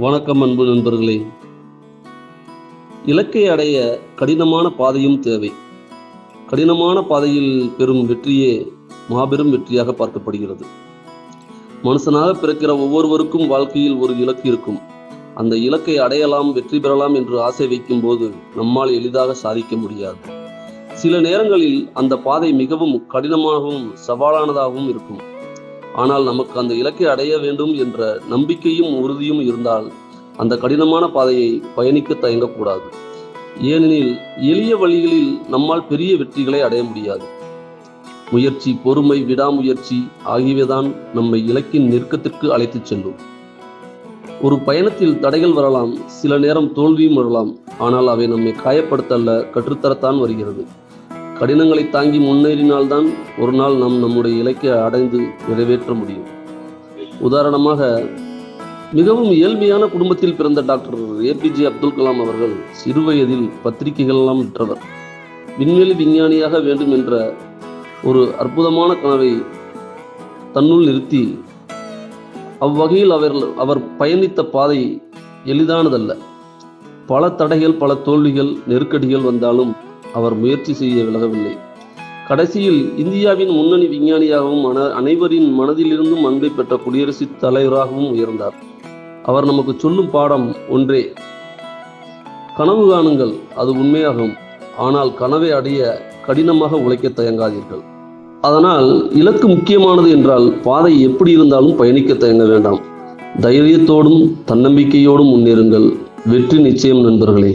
வணக்கம் அன்பு நண்பர்களே. இலக்கை அடைய கடினமான பாதையும் தேவை. கடினமான பாதையில் பெறும் வெற்றியே மாபெரும் வெற்றியாக பார்க்கப்படுகிறது. மனுஷனாக பிறக்கிற ஒவ்வொருவருக்கும் வாழ்க்கையில் ஒரு இலக்கு இருக்கும். அந்த இலக்கை அடையலாம், வெற்றி பெறலாம் என்று ஆசை வைக்கும் போது நம்மால் எளிதாக சாதிக்க முடியாது. சில நேரங்களில் அந்த பாதை மிகவும் கடினமாகவும் சவாலானதாகவும் இருக்கும். ஆனால் நமக்கு அந்த இலக்கை அடைய வேண்டும் என்ற நம்பிக்கையும் உறுதியும் இருந்தால் அந்த கடினமான பாதையை பயணிக்க தயங்கக்கூடாது. ஏனெனில் எளிய வழிகளில் நம்மால் பெரிய வெற்றிகளை அடைய முடியாது. முயற்சி, பொறுமை, விடாமுயற்சி ஆகியவைதான் நம்மை இலக்கின் நெருக்கத்திற்கு அழைத்துச் செல்லும். ஒரு பயணத்தில் தடைகள் வரலாம், சில நேரம் தோல்வியும் வரலாம். ஆனால் அவை நம்மை காயப்படுத்தல்ல, கற்றுத்தரத்தான் வருகிறது. கடினங்களை தாங்கி முன்னேறினால்தான் ஒரு நாள் நாம் நம்முடைய இலக்கை அடைந்து நிறைவேற்ற முடியும். உதாரணமாக, மிகவும் ஏழ்மையான குடும்பத்தில் பிறந்த டாக்டர் APJ அப்துல் கலாம் அவர்கள் சிறுவயதில் பத்திரிகைகளெல்லாம் விற்றவர். விண்வெளி விஞ்ஞானியாக வேண்டும் என்ற ஒரு அற்புதமான கனவை தன்னுள் நிறுத்தி அவ்வகையில் அவர் பயணித்த பாதை எளிதானதல்ல. பல தடைகள், பல தோல்விகள், நெருக்கடிகள் வந்தாலும் அவர் முயற்சி செய்ய விலகவில்லை. கடைசியில் இந்தியாவின் முன்னணி விஞ்ஞானியாகவும் அனைவரின் மனதிலிருந்தும் அன்பை பெற்ற குடியரசுத் தலைவராகவும் உயர்ந்தார். அவர் நமக்கு சொல்லும் பாடம் ஒன்றே: கனவு காணுங்கள், அது உண்மையாகும். ஆனால் கனவை அடைய கடினமாக உழைக்க தயங்காதீர்கள். அதனால் இலக்கு முக்கியமானது என்றால் பாதை எப்படி இருந்தாலும் பயணிக்க தயங்க வேண்டாம். தைரியத்தோடும் தன்னம்பிக்கையோடும் முன்னேறுங்கள். வெற்றி நிச்சயம் நண்பர்களே.